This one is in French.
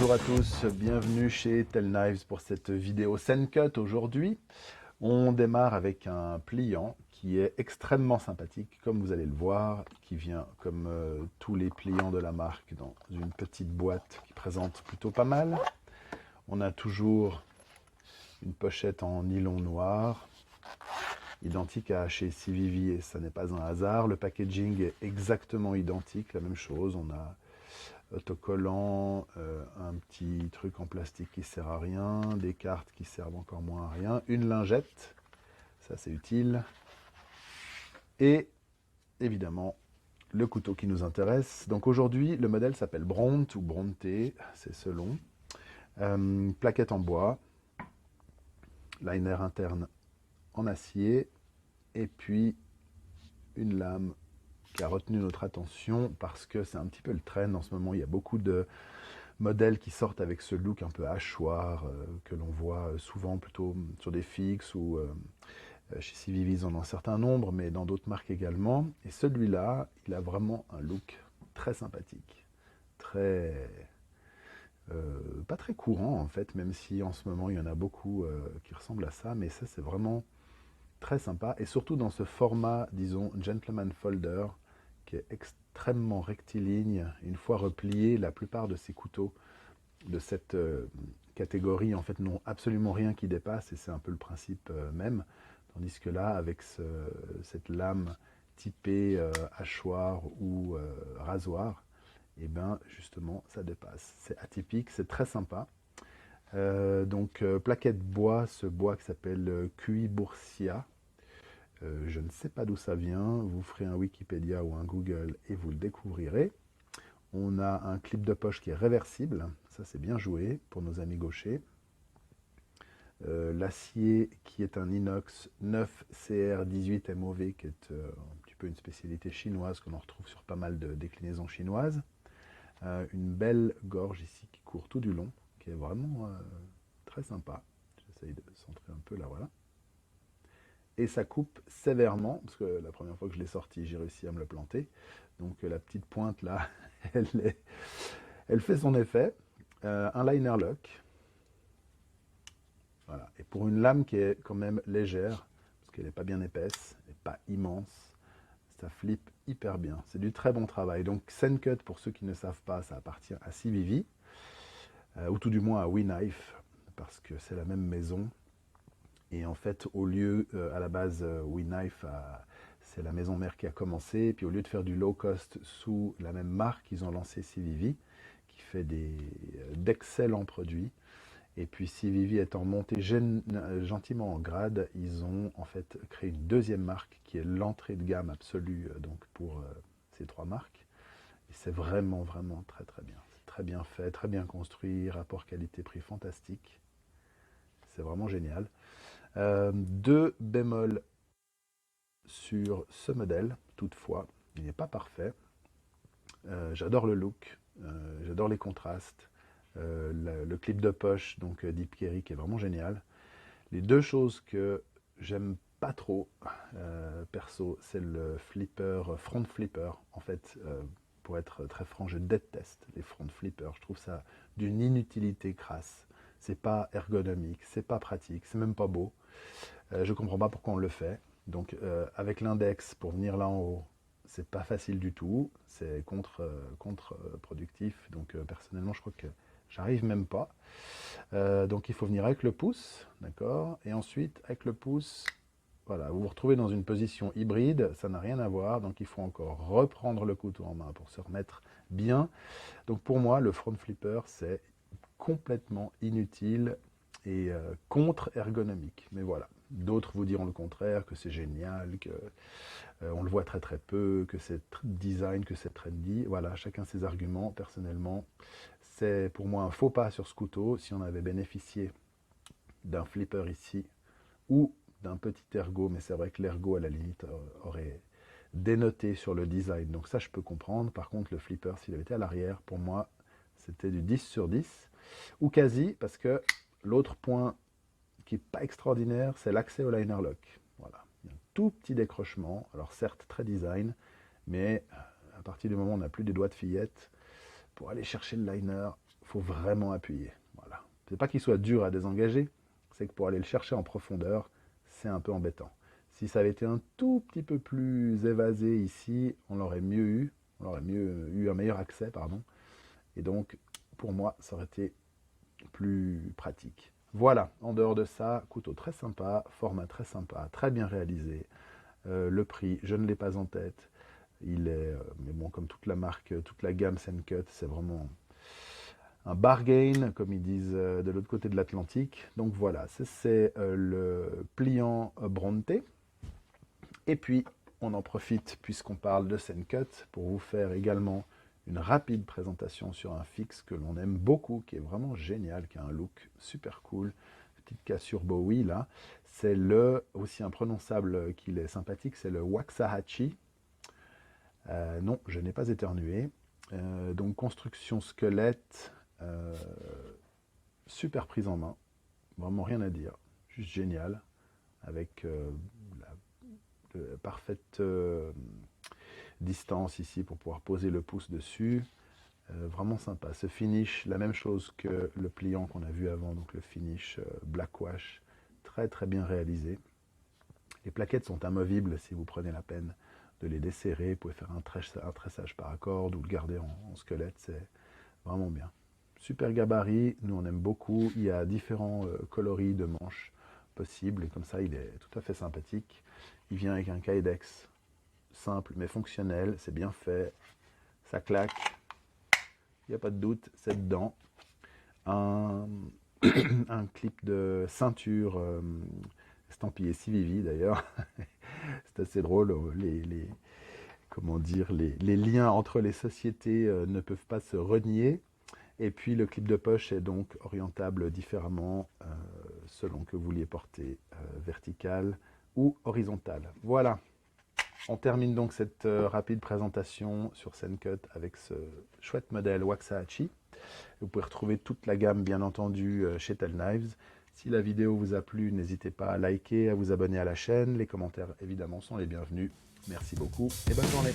Bonjour à tous, bienvenue chez Tel Knives pour cette vidéo scène cut. Aujourd'hui, on démarre avec un pliant qui est extrêmement sympathique, comme vous allez le voir, qui vient comme tous les pliants de la marque dans une petite boîte qui présente plutôt pas mal. On a toujours une pochette en nylon noir, identique à chez CVV, et ça n'est pas un hasard. Le packaging est exactement identique, la même chose. On a autocollant, un petit truc en plastique qui sert à rien, des cartes qui servent encore moins à rien, une lingette, ça c'est utile, et évidemment le couteau qui nous intéresse. Donc aujourd'hui le modèle s'appelle Bronte ou Bronte, c'est selon. Plaquette en bois, liner interne en acier, et puis une lame qui a retenu notre attention parce que c'est un petit peu le trend en ce moment. Il y a beaucoup de modèles qui sortent avec ce look un peu hachoir que l'on voit souvent plutôt sur des fixes ou chez CVV ils en ont un certain nombre, mais dans d'autres marques également. Et celui-là, il a vraiment un look très sympathique, très pas très courant en fait, même si en ce moment il y en a beaucoup qui ressemblent à ça, mais ça c'est vraiment très sympa, et surtout dans ce format, disons, gentleman folder, qui est extrêmement rectiligne. Une fois replié, la plupart de ces couteaux de cette catégorie, en fait, n'ont absolument rien qui dépasse, et c'est un peu le principe même. Tandis que là, avec cette lame typée hachoir ou rasoir, et bien justement, ça dépasse. C'est atypique, c'est très sympa. Plaquette bois, ce bois qui s'appelle Cuibourcia. Je ne sais pas d'où ça vient, vous ferez un Wikipédia ou un Google et vous le découvrirez. On a un clip de poche qui est réversible, ça c'est bien joué pour nos amis gauchers. L'acier qui est un inox 9 CR18 MOV, qui est un petit peu une spécialité chinoise qu'on en retrouve sur pas mal de déclinaisons chinoises. Une belle gorge ici qui court tout du long, qui est vraiment très sympa. J'essaye de centrer un peu là, voilà. Et ça coupe sévèrement, parce que la première fois que je l'ai sorti, j'ai réussi à me le planter. Donc la petite pointe là, elle fait son effet. Un liner lock. Voilà. Et pour une lame qui est quand même légère, parce qu'elle n'est pas bien épaisse, et pas immense, ça flippe hyper bien. C'est du très bon travail. Donc Scène Cut, pour ceux qui ne savent pas, ça appartient à CVV, ou tout du moins à WeKnife, parce que c'est la même maison. Et en fait, au lieu, à la base, WeKnife, c'est la maison mère qui a commencé. Et puis au lieu de faire du low cost sous la même marque, ils ont lancé CVV, qui fait d'excellents produits. Et puis CVV étant monté gentiment en grade, ils ont en fait créé une deuxième marque qui est l'entrée de gamme absolue donc pour ces trois marques. Et c'est vraiment, vraiment très très bien. C'est très bien fait, très bien construit, rapport qualité-prix fantastique. C'est vraiment génial. Deux bémols sur ce modèle, toutefois, il n'est pas parfait. J'adore le look, j'adore les contrastes, le clip de poche, donc Deep Carry, qui est vraiment génial. Les deux choses que j'aime pas trop, perso, c'est le flipper, front flipper. En fait, pour être très franc, je déteste les front flippers. Je trouve ça d'une inutilité crasse. C'est pas ergonomique, c'est pas pratique, c'est même pas beau. Je comprends pas pourquoi on le fait. Donc avec l'index pour venir là en haut, c'est pas facile du tout, c'est contre-productif. Donc personnellement, je crois que j'arrive même pas. Donc il faut venir avec le pouce, d'accord. Et ensuite avec le pouce, voilà, vous vous retrouvez dans une position hybride, ça n'a rien à voir. Donc il faut encore reprendre le couteau en main pour se remettre bien. Donc pour moi, le front flipper, c'est complètement inutile et contre-ergonomique. Mais voilà, d'autres vous diront le contraire, que c'est génial, que on le voit très très peu, que c'est design, que c'est trendy. Voilà, chacun ses arguments. Personnellement, c'est pour moi un faux pas sur ce couteau. Si on avait bénéficié d'un flipper ici, ou d'un petit ergot, mais c'est vrai que l'ergot à la limite aurait dénoté sur le design, donc ça je peux comprendre. Par contre le flipper, s'il avait été à l'arrière, pour moi c'était du 10 sur 10, ou quasi, parce que l'autre point qui n'est pas extraordinaire, c'est l'accès au liner lock. Voilà, il y a un tout petit décrochement, alors certes très design, mais à partir du moment où on n'a plus des doigts de fillette, pour aller chercher le liner, il faut vraiment appuyer. Voilà. C'est pas qu'il soit dur à désengager, c'est que pour aller le chercher en profondeur, c'est un peu embêtant. Si ça avait été un tout petit peu plus évasé ici, on aurait eu un meilleur accès, pardon. Et donc, pour moi, ça aurait été plus pratique. Voilà, en dehors de ça, couteau très sympa, format très sympa, très bien réalisé. Le prix, je ne l'ai pas en tête. Il est, mais bon, comme toute la marque, toute la gamme Sencut, c'est vraiment un bargain, comme ils disent de l'autre côté de l'Atlantique. Donc voilà, c'est le pliant Bronte. Et puis, on en profite, puisqu'on parle de Sencut, pour vous faire également une rapide présentation sur un fixe que l'on aime beaucoup, qui est vraiment génial, qui a un look super cool. Petite cassure Bowie là. C'est aussi imprononçable qu'il est sympathique, c'est le Waxahachie. Non, je n'ai pas éternué. Donc construction squelette, super prise en main, vraiment rien à dire, juste génial, avec la parfaite distance ici pour pouvoir poser le pouce dessus. Vraiment sympa. Ce finish, la même chose que le pliant qu'on a vu avant, donc le finish Black Wash, très très bien réalisé. Les plaquettes sont amovibles si vous prenez la peine de les desserrer. Vous pouvez faire un tressage par accord ou le garder en squelette, c'est vraiment bien. Super gabarit, nous on aime beaucoup. Il y a différents coloris de manches possibles et comme ça il est tout à fait sympathique. Il vient avec un kydex simple mais fonctionnel, c'est bien fait, ça claque. Il n'y a pas de doute, c'est dedans. Un clip de ceinture estampillé CVV d'ailleurs. C'est assez drôle. Comment dire, les liens entre les sociétés ne peuvent pas se renier. Et puis le clip de poche est donc orientable différemment selon que vous vouliez porter vertical ou horizontal. Voilà. On termine donc cette rapide présentation sur Sencut avec ce chouette modèle Waxahachie. Vous pouvez retrouver toute la gamme bien entendu chez Tel Knives. Si la vidéo vous a plu, n'hésitez pas à liker, à vous abonner à la chaîne. Les commentaires évidemment sont les bienvenus. Merci beaucoup et bonne journée.